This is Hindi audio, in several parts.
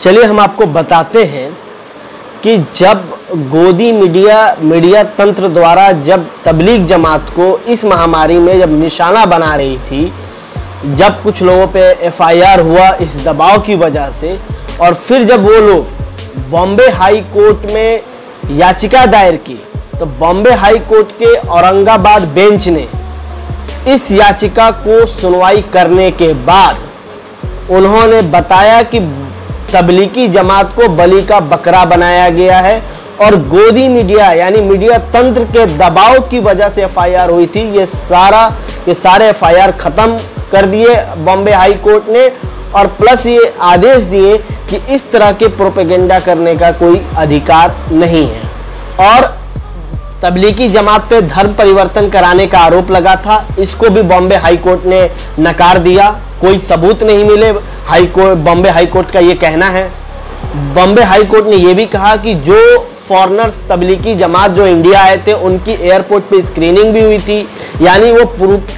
चलिए हम आपको बताते हैं कि जब गोदी मीडिया तंत्र द्वारा जब तबलीग जमात को इस महामारी में जब निशाना बना रही थी, जब कुछ लोगों पे एफआईआर हुआ इस दबाव की वजह से, और फिर जब वो लोग बॉम्बे हाई कोर्ट में याचिका दायर की, तो बॉम्बे हाई कोर्ट के औरंगाबाद बेंच ने इस याचिका को सुनवाई करने के बाद उन्होंने बताया कि तबलीगी जमात को बलि का बकरा बनाया गया है और गोदी मीडिया यानी मीडिया तंत्र के दबाव की वजह से एफआईआर हुई थी। ये सारे एफआईआर खत्म कर दिए बॉम्बे हाई कोर्ट ने, और प्लस ये आदेश दिए कि इस तरह के प्रोपेगेंडा करने का कोई अधिकार नहीं है। और तबलीगी जमात पे धर्म परिवर्तन कराने का आरोप लगा था, इसको भी बॉम्बे हाई कोर्ट ने नकार दिया। कोई सबूत नहीं मिले, बॉम्बे हाई कोर्ट का ये कहना है। बॉम्बे हाई कोर्ट ने ये भी कहा कि जो फॉरेनर्स तबलीगी जमात जो इंडिया आए थे उनकी एयरपोर्ट पे स्क्रीनिंग भी हुई थी, यानी वो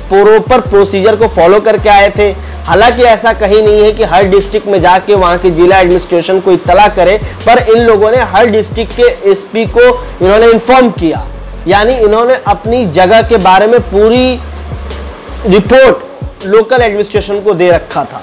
प्रॉपर प्रोसीजर को फॉलो करके आए थे। हालांकि ऐसा कहीं नहीं है कि हर डिस्ट्रिक्ट में जाके वहाँ के जिला एडमिनिस्ट्रेशन को इत्तला करे, पर इन लोगों ने हर डिस्ट्रिक्ट के एसपी को इन्होंने इन्फॉर्म किया, यानी इन्होंने अपनी जगह के बारे में पूरी रिपोर्ट लोकल एडमिनिस्ट्रेशन को दे रखा था।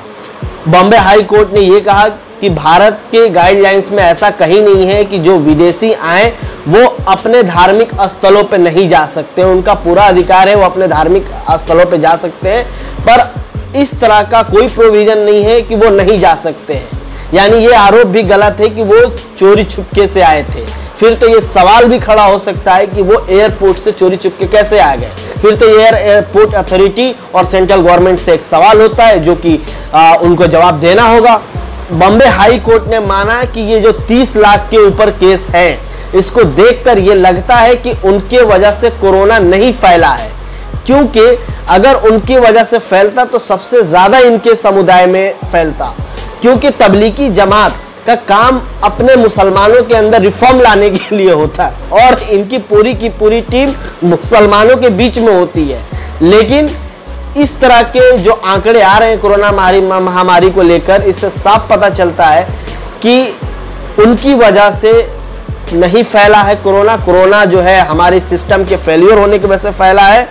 बॉम्बे हाई कोर्ट ने यह कहा कि भारत के गाइडलाइंस में ऐसा कहीं नहीं है कि जो विदेशी आए वो अपने धार्मिक स्थलों पे नहीं जा सकते, उनका पूरा अधिकार है, वो अपने धार्मिक स्थलों पे जा सकते हैं, पर इस तरह का कोई प्रोविजन नहीं है कि वो नहीं जा सकते हैं। यानी ये आरोप भी गलत है कि वो चोरी छुपके से आए थे। फिर तो ये सवाल भी खड़ा हो सकता है कि वो एयरपोर्ट से चोरी छुपके कैसे आ गए। फिर तो एयरपोर्ट अथॉरिटी और सेंट्रल गवर्नमेंट से एक सवाल होता है जो कि उनको जवाब देना होगा। बॉम्बे हाई कोर्ट ने माना कि ये जो 30 लाख के ऊपर केस हैं, इसको देखकर ये लगता है कि उनके वजह से कोरोना नहीं फैला है, क्योंकि अगर उनकी वजह से फैलता तो सबसे ज्यादा इनके समुदाय में फैलता, क्योंकि तबलीगी जमात का काम अपने मुसलमानों के अंदर रिफॉर्म लाने के लिए होता है और इनकी पूरी की पूरी टीम मुसलमानों के बीच में होती है। लेकिन इस तरह के जो आंकड़े आ रहे हैं कोरोना महामारी को लेकर, इससे साफ पता चलता है कि उनकी वजह से नहीं फैला है कोरोना जो है हमारे सिस्टम के फेलियर होने की वजह से फैला है।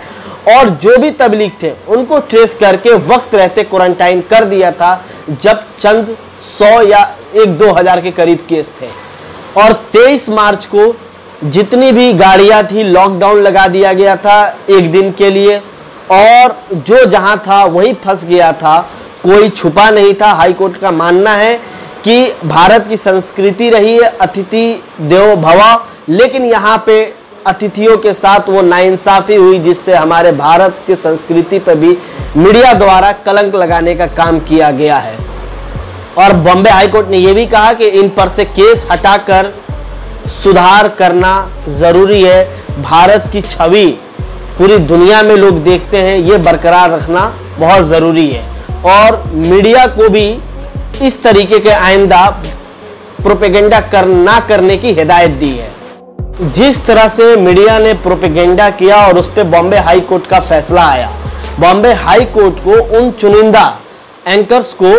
और जो भी तबलीग थे उनको ट्रेस करके वक्त रहते क्वारंटाइन कर दिया था, जब चंद 100 या 1-2 हज़ार के करीब केस थे। और 23 मार्च को जितनी भी गाड़ियां थी लॉकडाउन लगा दिया गया था एक दिन के लिए, और जो जहां था वहीं फंस गया था, कोई छुपा नहीं था। हाई कोर्ट का मानना है कि भारत की संस्कृति रही है अतिथि देवो भव, लेकिन यहाँ पे अतिथियों के साथ वो नाइंसाफी हुई, जिससे हमारे भारत की संस्कृति पर भी मीडिया द्वारा कलंक लगाने का काम किया गया है। और बॉम्बे हाई कोर्ट ने यह भी कहा कि इन पर से केस हटाकर सुधार करना जरूरी है। भारत की छवि पूरी दुनिया में लोग देखते हैं, ये बरकरार रखना बहुत जरूरी है। और मीडिया को भी इस तरीके के आइंदा प्रोपेगेंडा ना करने की हिदायत दी है। जिस तरह से मीडिया ने प्रोपेगेंडा किया और उस पर बॉम्बे हाई कोर्ट का फैसला आया, बॉम्बे हाई कोर्ट को उन चुनिंदा एंकर्स को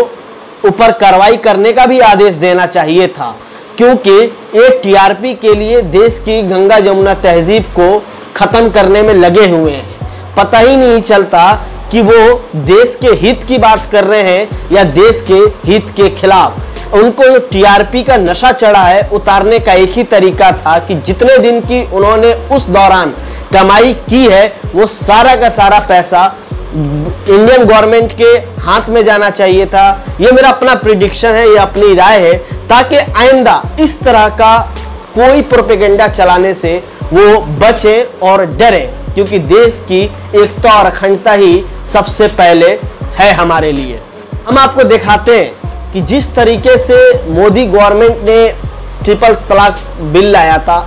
ऊपर कार्रवाई करने का भी आदेश देना चाहिए था, क्योंकि एक टीआरपी के लिए देश की गंगा जमुना तहजीब को खत्म करने में लगे हुए हैं। पता ही नहीं चलता कि वो देश के हित की बात कर रहे हैं या देश के हित के खिलाफ। उनको जो टीआरपी का नशा चढ़ा है, उतारने का एक ही तरीका था कि जितने दिन की उन्होंने उस दौरान कमाई की है, वो सारा का सारा पैसा इंडियन गवर्नमेंट के हाथ में जाना चाहिए था। ये मेरा अपना प्रिडिक्शन है, ये अपनी राय है, ताकि आइंदा इस तरह का कोई प्रोपेगेंडा चलाने से वो बचे और डरे, क्योंकि देश की एकता और अखंडता ही सबसे पहले है हमारे लिए। हम आपको दिखाते हैं कि जिस तरीके से मोदी गवर्नमेंट ने ट्रिपल तलाक बिल लाया था,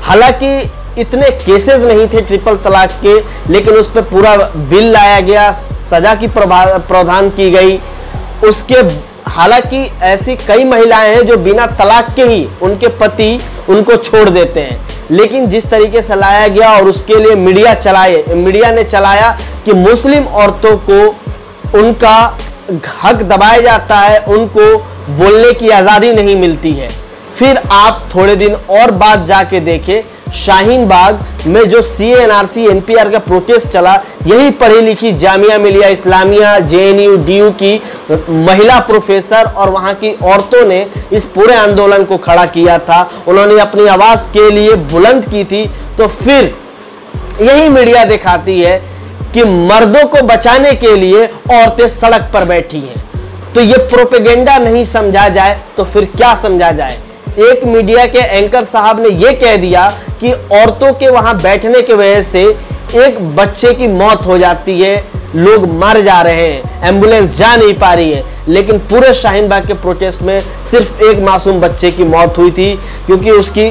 हालांकि इतने केसेस नहीं थे ट्रिपल तलाक के, लेकिन उस पर पूरा बिल लाया गया, सजा की प्रावधान की गई। उसके हालांकि ऐसी कई महिलाएं हैं जो बिना तलाक के ही उनके पति उनको छोड़ देते हैं, लेकिन जिस तरीके से लाया गया और उसके लिए मीडिया ने चलाया कि मुस्लिम औरतों को उनका हक दबाया जाता है, उनको बोलने की आज़ादी नहीं मिलती है। फिर आप थोड़े दिन और बाद जाके देखें, शाहीन बाग में जो CA/NRC NPR का प्रोटेस्ट चला, यही पढ़ी लिखी जामिया मिलिया इस्लामिया JNU DU की महिला प्रोफेसर और वहां की औरतों ने इस पूरे आंदोलन को खड़ा किया था। उन्होंने अपनी आवाज के लिए बुलंद की थी। तो फिर यही मीडिया दिखाती है कि मर्दों को बचाने के लिए औरतें सड़क पर बैठी हैं। तो ये प्रोपेगेंडा नहीं समझा जाए तो फिर क्या समझा जाए? एक मीडिया के एंकर साहब ने यह कह दिया कि औरतों के वहां बैठने की वजह से एक बच्चे की मौत हो जाती है, लोग मर जा रहे हैं, एम्बुलेंस जा नहीं पा रही है। लेकिन पूरे शाहीन बाग के प्रोटेस्ट में सिर्फ एक मासूम बच्चे की मौत हुई थी क्योंकि उसकी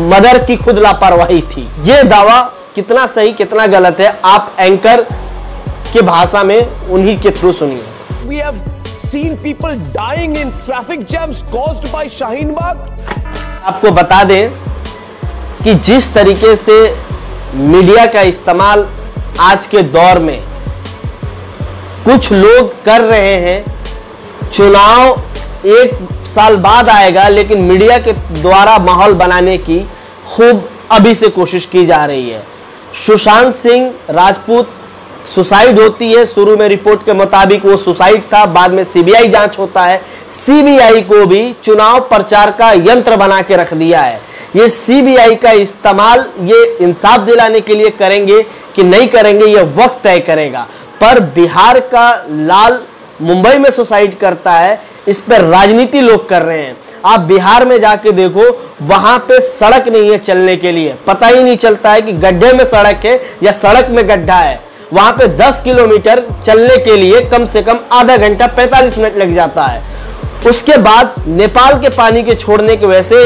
मदर की खुद लापरवाही थी। यह दावा कितना सही कितना गलत है, आप एंकर की भाषा में उन्हीं के थ्रू सुनिए। We have seen people dying in traffic jams caused by Shaheen Bagh. आपको बता दें कि जिस तरीके से मीडिया का इस्तेमाल आज के दौर में कुछ लोग कर रहे हैं, चुनाव 1 साल बाद आएगा लेकिन मीडिया के द्वारा माहौल बनाने की खूब अभी से कोशिश की जा रही है। सुशांत सिंह राजपूत सुसाइड होती है, शुरू में रिपोर्ट के मुताबिक वो सुसाइड था, बाद में CBI जांच होता है। CBI को भी चुनाव प्रचार का यंत्र बना के रख दिया है। ये CBI का इस्तेमाल ये इंसाफ दिलाने के लिए करेंगे कि नहीं करेंगे, ये वक्त तय करेगा। पर बिहार का लाल मुंबई में सुसाइड करता है, इस पर राजनीति लोग कर रहे हैं। आप बिहार में जाके देखो, वहां पे सड़क नहीं है चलने के लिए, पता ही नहीं चलता है कि गड्ढे में सड़क है या सड़क में गड्ढा है। वहां पे 10 किलोमीटर चलने के लिए कम से कम आधा घंटा 45 मिनट लग जाता है। उसके बाद नेपाल के पानी के छोड़ने की वजह से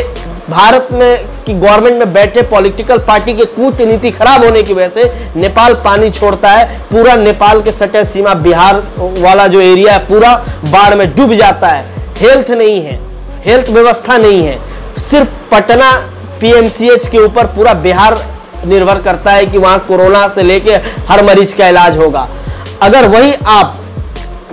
भारत में की गवर्नमेंट में बैठे पॉलिटिकल पार्टी के कूटनीति खराब होने की वजह से नेपाल पानी छोड़ता है। पूरा नेपाल के सटे सीमा बिहार वाला जो एरिया है पूरा बाढ़ में डूब जाता है। हेल्थ नहीं है, हेल्थ व्यवस्था नहीं है। सिर्फ पटना PMCH के ऊपर पूरा बिहार निर्भर करता है कि वहां कोरोना से लेके हर मरीज का इलाज होगा। अगर वही आप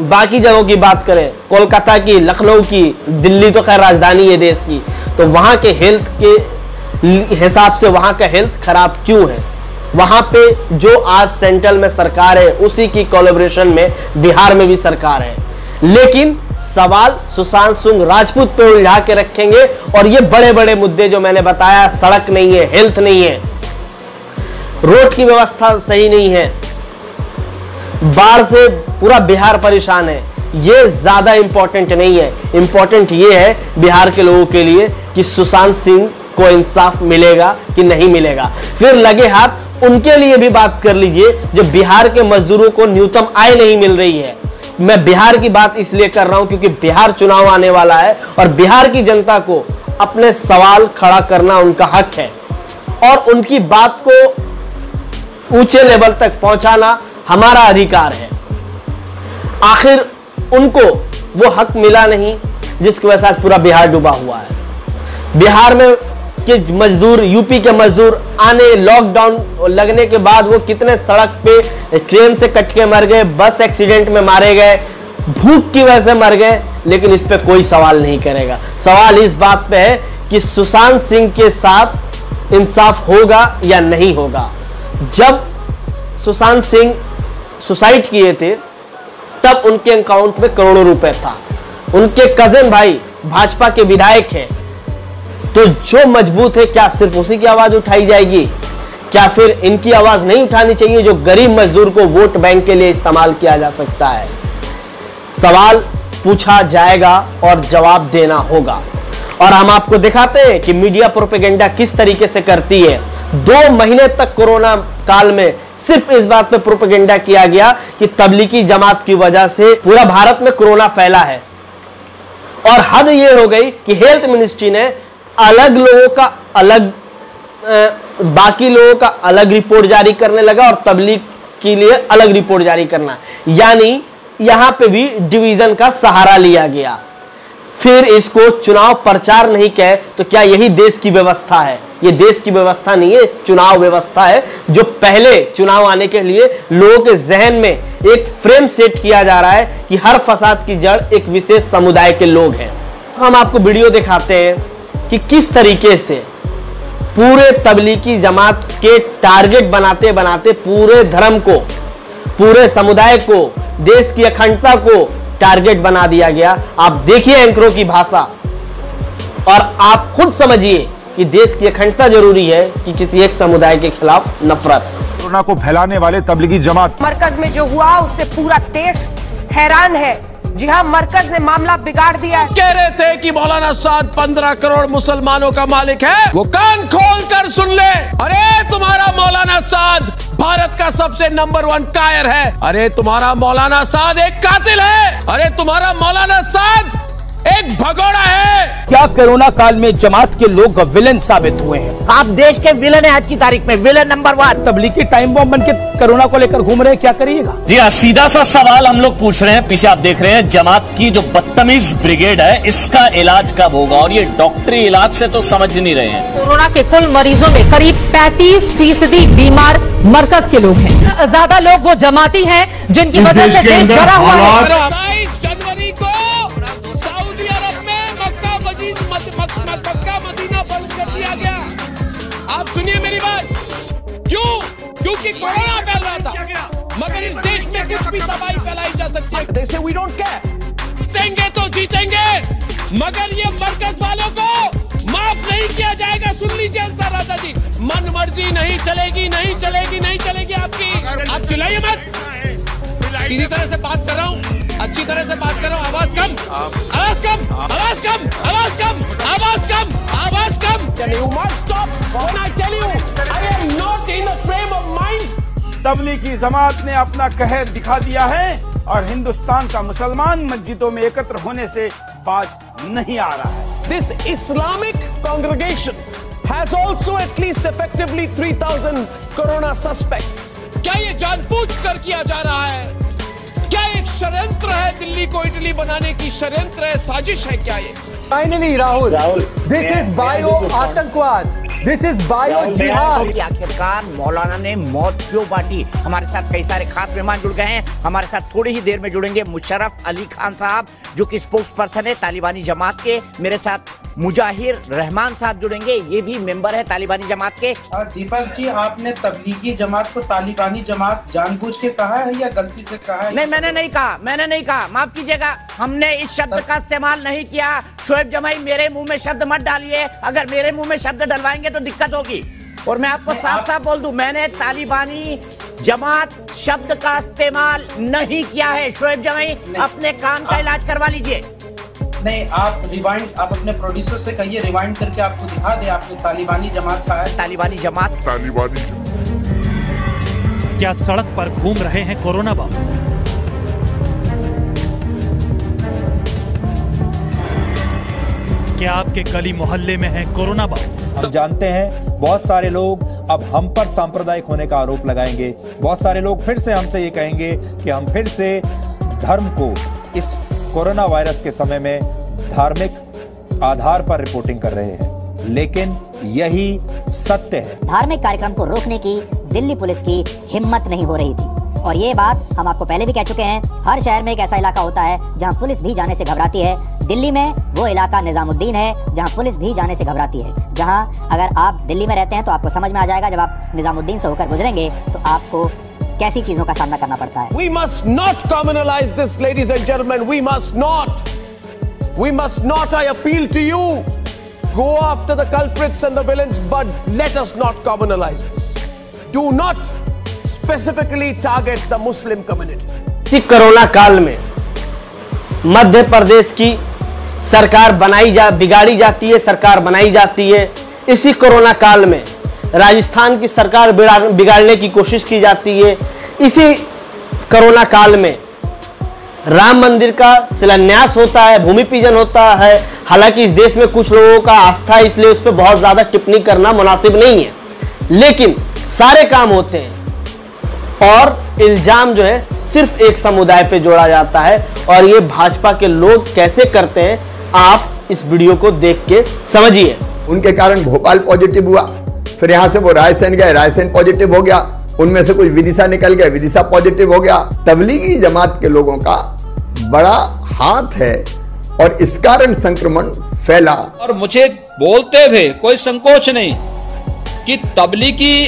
बाकी जगहों की बात करें, कोलकाता की, लखनऊ की, दिल्ली तो खैर राजधानी है देश की, तो वहां के हेल्थ के हिसाब से वहां का हेल्थ खराब क्यों है? वहां पे जो आज सेंट्रल में सरकार है उसी की कोलैबोरेशन में बिहार में भी सरकार है। लेकिन सवाल सुशांत सिंह राजपूत पे उलझा के रखेंगे और ये बड़े बड़े मुद्दे जो मैंने बताया, सड़क नहीं है, हेल्थ नहीं है, रोड की व्यवस्था सही नहीं है, बाढ़ से पूरा बिहार परेशान है, ये ज्यादा इंपॉर्टेंट नहीं है। इंपॉर्टेंट ये है बिहार के लोगों के लिए कि सुशांत सिंह को इंसाफ मिलेगा कि नहीं मिलेगा। फिर लगे हाथ उनके लिए भी बात कर लीजिए जो बिहार के मजदूरों को न्यूनतम आय नहीं मिल रही है। मैं बिहार की बात इसलिए कर रहा हूं क्योंकि बिहार चुनाव आने वाला है और बिहार की जनता को अपने सवाल खड़ा करना उनका हक है और उनकी बात को ऊंचे लेवल तक पहुंचाना हमारा अधिकार है। आखिर उनको वो हक मिला नहीं जिसकी वजह से आज पूरा बिहार डूबा हुआ है। बिहार में के मजदूर, यूपी के मजदूर आने, लॉकडाउन लगने के बाद वो कितने सड़क पे ट्रेन से कट के मर गए, बस एक्सीडेंट में मारे गए, भूख की वजह से मर गए, लेकिन इस पे कोई सवाल नहीं करेगा। सवाल इस बात पे है कि सुशांत सिंह के साथ इंसाफ होगा या नहीं होगा। जब सुशांत सिंह सुसाइड किए थे तब उनके अकाउंट में करोड़ों रुपए था। उनके कजिन भाई भाजपा के विधायक हैं, तो जो मजबूत है क्या सिर्फ उसी की आवाज उठाई जाएगी? क्या फिर इनकी आवाज नहीं उठानी चाहिए जो गरीब मजदूर को वोट बैंक के लिए इस्तेमाल किया जा सकता है? सवाल पूछा जाएगा और जवाब देना होगा। और हम आपको दिखाते हैं कि मीडिया प्रोपेगेंडा किस तरीके से करती है। 2 महीने तक कोरोना काल में सिर्फ इस बात पे प्रोपेगेंडा किया गया कि तबलीगी जमात की वजह से पूरा भारत में कोरोना फैला है और हद ये हो गई कि हेल्थ मिनिस्ट्री ने अलग लोगों का अलग, बाकी लोगों का अलग रिपोर्ट जारी करने लगा और तबलीग के लिए अलग रिपोर्ट जारी करना, यानी यहां पे भी डिवीजन का सहारा लिया गया। फिर इसको चुनाव प्रचार नहीं कहे तो क्या यही देश की व्यवस्था है? ये देश की व्यवस्था नहीं है, चुनाव व्यवस्था है, जो पहले चुनाव आने के लिए लोगों के जहन में एक फ्रेम सेट किया जा रहा है कि हर फसाद की जड़ एक विशेष समुदाय के लोग हैं। हम आपको वीडियो दिखाते हैं कि किस तरीके से पूरे तबलीगी जमात के टारगेट बनाते बनाते पूरे धर्म को, पूरे समुदाय को, देश की अखंडता को टारगेट बना दिया गया। आप देखिए एंकरों की भाषा और आप खुद समझिए कि देश की अखंडता जरूरी है कि किसी एक समुदाय के खिलाफ नफरत। कोरोना को फैलाने वाले तबलीगी जमात मरकज में जो हुआ उससे पूरा देश हैरान है। जी हाँ, मरकज ने मामला बिगाड़ दिया है। कह रहे थे कि मौलाना साद 15 करोड़ मुसलमानों का मालिक है, वो कान खोल कर सुन ले। अरे तुम्हारा मौलाना साद भारत का सबसे नंबर 1 कायर है। अरे तुम्हारा मौलाना साद एक कातिल है। अरे तुम्हारा मौलाना साद एक भगोड़ा है। क्या कोरोना काल में जमात के लोग विलेन साबित हुए हैं? आप देश के विलेन हैं आज की तारीख में, villain number 1। Tablighi time bomb बन के कोरोना को लेकर घूम रहे हैं, क्या करिएगा? जी हाँ, सीधा सा सवाल हम लोग पूछ रहे हैं। पीछे आप देख रहे हैं जमात की जो बदतमीज ब्रिगेड है, इसका इलाज कब होगा? और ये डॉक्टरी इलाज से तो समझ नहीं रहे हैं। कोरोना के कुल मरीजों में करीब 35% बीमार मरकज के लोग हैं। ज्यादा लोग वो जमाती हैं जिनकी वजह से देश डरा हुआ है। 22 जनवरी को सऊदी अरब में मक्का मदीना बंद कर दिया गया। आप सुनिए मेरी बात। क्यों? क्योंकि कोरोना फैल रहा था, मगर इस देश में कुछ भी तबाही फैलाई जा सकती है। They say we don't care। जीतेंगे तो जीतेंगे, मगर ये मरकज वालों को माफ नहीं किया जाएगा। सुन लीजिए अंसार राजा जी, मन मर्जी नहीं चलेगी, नहीं चलेगी, नहीं चलेगी आपकी। आप चिल्लाइए मत, सीधी तरह से बात कर रहा हूँ, अच्छी तरह से बात कर रहा हूँ। आवाज कम, आवाज कम, आवाज कम, आवाज कम, आवाज कम, आवाज कम। You must stop when I tell you I am not in a frame of mind। Tablighi Jamaat ने अपना कहर दिखा दिया है और हिंदुस्तान का मुसलमान मस्जिदों में एकत्र होने से बाज नहीं आ रहा है। This Islamic congregation has also at least effectively 3000 corona suspects। क्या ये जानबूझकर किया जा रहा है? क्या एक षड्यंत्र है? दिल्ली को इटली बनाने की षड्यंत्र है, साजिश है क्या ये? Finally Rahul, this is bio आतंकवाद, दिस इज बायो जिहाद। आखिरकार मौलाना ने मौत क्यों बांटी? हमारे साथ कई सारे खास मेहमान जुड़ गए हैं। हमारे साथ थोड़ी ही देर में जुड़ेंगे मुशर्रफ अली खान साहब, जो कि स्पोक्स पर्सन है तालिबानी जमात के। मेरे साथ मुजाहिर रहमान साहब जुड़ेंगे, ये भी मेंबर है तालिबानी जमात के। दीपक जी, आपने तबलीगी जमात को तालिबानी जमात जानबूझ के कहा है या गलती से कहा है? नहीं, मैंने नहीं कहा, माफ कीजिएगा, हमने इस शब्द का इस्तेमाल नहीं किया। शोएब जमाई, मेरे मुंह में शब्द मत डालिए, अगर मेरे मुंह में शब्द डलवाएंगे तो दिक्कत होगी। और मैं आपको साफ साफ बोल दूं, मैंने तालिबानी जमात शब्द का इस्तेमाल नहीं किया है। शोएब जमाई, अपने कान का इलाज करवा लीजिए। नहीं, आप रिवाइंड, आप अपने प्रोड्यूसर से कहिए रिवाइंड करके आपको दिखा दे आपने तालिबानी जमात का है। तालिबानी जमात, क्या सड़क पर घूम रहे हैं कोरोना बाबू? क्या आपके गली मोहल्ले में है कोरोना बाबू? हम जानते हैं बहुत सारे लोग अब हम पर सांप्रदायिक होने का आरोप लगाएंगे। बहुत सारे लोग फिर से हमसे ये कहेंगे कि हम फिर से धर्म को इस कोरोना वायरस के समय में धार्मिक आधार पर रिपोर्टिंग कर रहे हैं, लेकिन यही सत्य है। धार्मिक कार्यक्रम को रोकने की दिल्ली पुलिस की हिम्मत नहीं हो रही थी, और ये बात हम आपको पहले भी कह चुके हैं। हर शहर में एक ऐसा इलाका होता है जहां पुलिस भी जाने से घबराती है। दिल्ली में वो इलाका निजामुद्दीन है जहां पुलिस भी जाने से घबराती है। जहां अगर आप दिल्ली में रहते हैं तो आपको समझ में आ जाएगा, जब आप निजामुद्दीन से होकर गुजरेंगे तो आपको कैसी चीजों का सामना करना पड़ता है। We must not communalize this, ladies and gentlemen. We must not. We must not. I appeal to you. Go after the culprits and the villains, but let us not communalize this. Do not specifically target the Muslim community. इसी कोरोना काल में मध्य प्रदेश की सरकार बिगाड़ी जाती है, सरकार बनाई जाती है। इसी कोरोना काल में राजस्थान की सरकार बिगाड़ने की कोशिश की जाती है। इसी कोरोना काल में राम मंदिर का शिलान्यास होता है, भूमि पूजन होता है। हालांकि इस देश में कुछ लोगों का आस्था है, इसलिए उस पर बहुत ज्यादा टिप्पणी करना मुनासिब नहीं है, लेकिन सारे काम होते हैं और इल्जाम जो है सिर्फ एक समुदाय पे जोड़ा जाता है। और ये भाजपा के लोग कैसे करते हैं, आप इस वीडियो को देख के समझिए। उनके कारण भोपाल पॉजिटिव हुआ, फिर यहां से वो रायसेन गए, रायसेन पॉजिटिव हो गया, उनमें से कुछ विदिशा निकल गए, विदिशा पॉजिटिव हो गया। तबलीगी जमात के लोगों का बड़ा हाथ है और इस कारण संक्रमण फैला। और मुझे बोलते थे, कोई संकोच नहीं, कि तबलीगी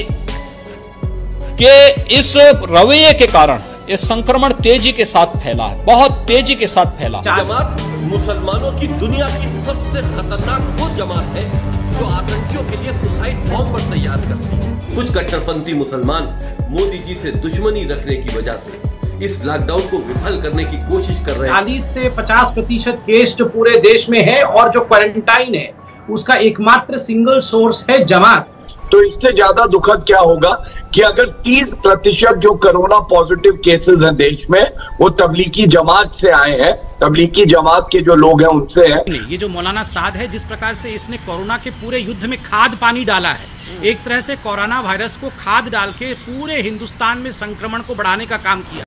के इस रवैये के कारण ये संक्रमण तेजी के साथ फैला है, बहुत तेजी के साथ फैला। जमात मुसलमानों की दुनिया की सबसे खतरनाक वो जमात है जो आतंकियों के लिए सुसाइड बॉम्बर तैयार करती है। कुछ कट्टरपंथी मुसलमान मोदी जी से दुश्मनी रखने की वजह से इस लॉकडाउन को विफल करने की कोशिश कर रहे हैं। 40 से 50% केस जो पूरे देश में है और जो क्वारंटाइन है उसका एकमात्र सिंगल सोर्स है जमात। तो इससे ज्यादा दुखद क्या होगा कि अगर 30% जो कोरोना पॉजिटिव केसेस हैं देश में वो तबलीगी जमात से आए हैं, तबलीगी जमात के जो लोग हैं उनसे हैं। ये जो मौलाना साद है, जिस प्रकार से इसने कोरोना के पूरे युद्ध में खाद पानी डाला है, एक तरह से कोरोना वायरस को खाद डाल के पूरे हिंदुस्तान में संक्रमण को बढ़ाने का काम किया।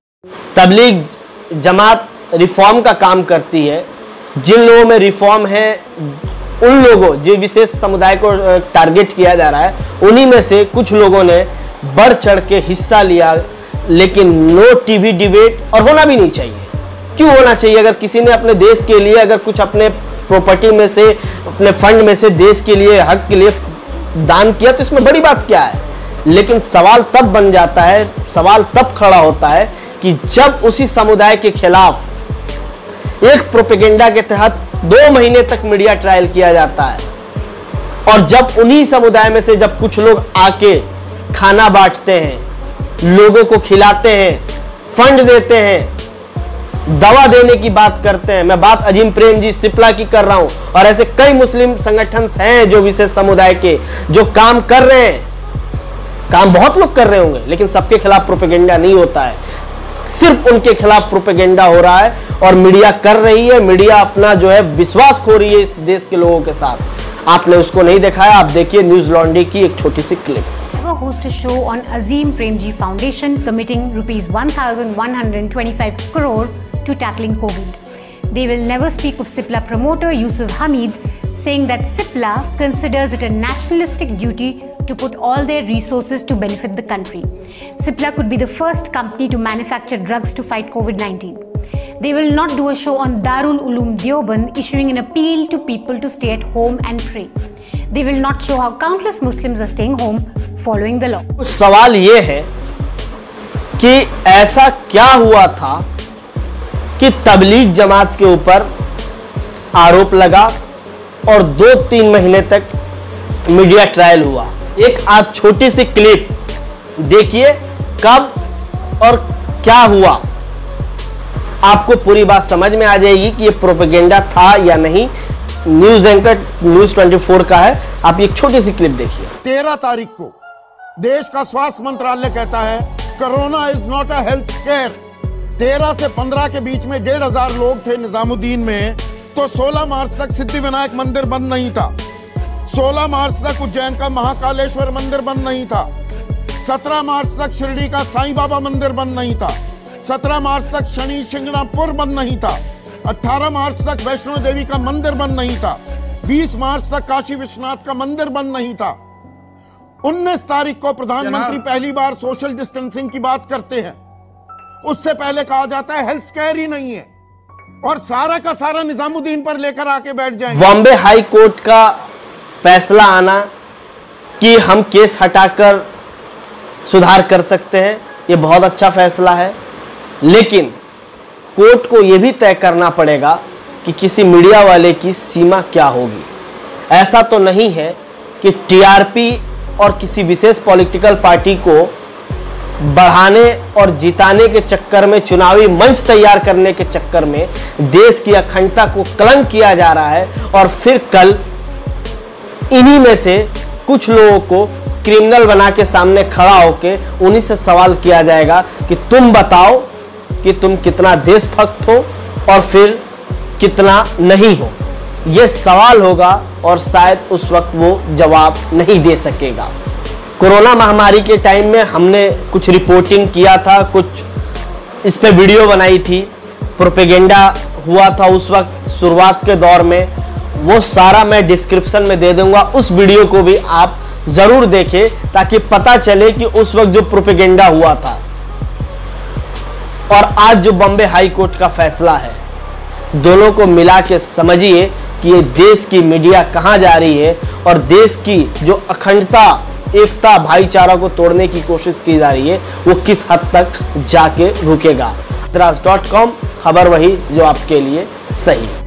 तबलीग जमात रिफॉर्म का काम करती है। जिन लोगों में रिफॉर्म है, उन लोगों, जो विशेष समुदाय को टारगेट किया जा रहा है, उन्हीं में से कुछ लोगों ने बढ़ चढ़ के हिस्सा लिया। लेकिन नो टीवी डिबेट, और होना भी नहीं चाहिए। क्यों होना चाहिए? अगर किसी ने अपने देश के लिए अगर कुछ अपने प्रॉपर्टी में से, अपने फंड में से देश के लिए, हक के लिए दान किया तो इसमें बड़ी बात क्या है। लेकिन सवाल तब बन जाता है, सवाल तब खड़ा होता है कि जब उसी समुदाय के खिलाफ एक प्रोपेगेंडा के तहत 2 महीने तक मीडिया ट्रायल किया जाता है, और जब उन्हीं समुदाय में से जब कुछ लोग आके खाना बांटते हैं, लोगों को खिलाते हैं, फंड देते हैं, दवा देने की बात करते हैं। मैं बात अजीम प्रेम जी सिप्ला की कर रहा हूं, और ऐसे कई मुस्लिम संगठन हैं जो विशेष समुदाय के जो काम कर रहे हैं। काम बहुत लोग कर रहे होंगे, लेकिन सबके खिलाफ प्रोपेगेंडा नहीं होता है, सिर्फ उनके खिलाफ प्रोपेगेंडा हो रहा है और मीडिया कर रही है। मीडिया अपना जो है विश्वास खो रही है इस देश के लोगों के साथ। आपने उसको नहीं दिखाया, आप देखिए न्यूज लॉन्ड्री की एक छोटी सी clip. Host a show on Azim Premji Foundation committing rupees 1,125 crore to tackling COVID. They will never speak of Cipla promoter Yusuf Hamid, saying that Cipla considers it a nationalistic duty to put all their resources to benefit the country. Cipla could be the first company to manufacture drugs to fight COVID-19. They will not do a show on Darul Uloom Deoband issuing an appeal to people to stay at home and pray. They will not show how countless Muslims are staying home following the law. सवाल ये है कि ऐसा क्या हुआ था कि तबलीग जमात के ऊपर आरोप लगा और 2-3 महीने तक मीडिया ट्रायल हुआ। एक आप छोटी सी क्लिप देखिए, कब और क्या हुआ, आपको पूरी बात समझ में आ जाएगी कि ये प्रोपेगेंडा था या नहीं। न्यूज एंकर न्यूज 24 का है, आप एक छोटी सी क्लिप देखिए। 13 तारीख को देश का स्वास्थ्य मंत्रालय कहता है corona is not a health square. 13 से 15 के बीच में 1,500 लोग थे निजामुद्दीन में, तो 16 मार्च तक सिद्धि विनायक मंदिर बंद नहीं था। 16 मार्च तक उज्जैन का महाकालेश्वर मंदिर बंद नहीं था। 17 मार्च तक शिरडी का साईं बाबा मंदिर बंद नहीं था। 17 मार्च तक शनि शिंगणापुर बंद नहीं था। 18 मार्च तक वैष्णो देवी का मंदिर बंद नहीं था। 20 मार्च तक काशी विश्वनाथ का मंदिर बंद नहीं था। 19 तारीख को प्रधानमंत्री पहली बार सोशल डिस्टेंसिंग की बात करते हैं। उससे पहले कहा जाता है हेल्थ केयर ही नहीं है, और सारा का सारा निजामुद्दीन पर लेकर आके बैठ जाएंगे। बॉम्बे हाई कोर्ट का फैसला आना कि हम केस हटाकर सुधार कर सकते हैं, ये बहुत अच्छा फैसला है। लेकिन कोर्ट को यह भी तय करना पड़ेगा कि किसी मीडिया वाले की सीमा क्या होगी। ऐसा तो नहीं है कि टीआरपी और किसी विशेष पॉलिटिकल पार्टी को बढ़ाने और जिताने के चक्कर में, चुनावी मंच तैयार करने के चक्कर में देश की अखंडता को कलंक किया जा रहा है, और फिर कल इन्हीं में से कुछ लोगों को क्रिमिनल बना के सामने खड़ा होके उन्हीं से सवाल किया जाएगा कि तुम बताओ कि तुम कितना देशभक्त हो और फिर कितना नहीं हो। यह सवाल होगा और शायद उस वक्त वो जवाब नहीं दे सकेगा। कोरोना महामारी के टाइम में हमने कुछ रिपोर्टिंग किया था, कुछ इस पे वीडियो बनाई थी, प्रोपेगेंडा हुआ था उस वक्त शुरुआत के दौर में। वो सारा मैं डिस्क्रिप्शन में दे दूंगा। उस वीडियो को भी आप जरूर देखें ताकि पता चले कि उस वक्त जो प्रोपेगेंडा हुआ था और आज जो बॉम्बे हाई कोर्ट का फैसला है, दोनों को मिला के समझिए कि ये देश की मीडिया कहां जा रही है और देश की जो अखंडता, एकता, भाईचारा को तोड़ने की कोशिश की जा रही है वो किस हद तक जाके रुकेगा। द्रास.com, खबर वही जो आपके लिए सही है।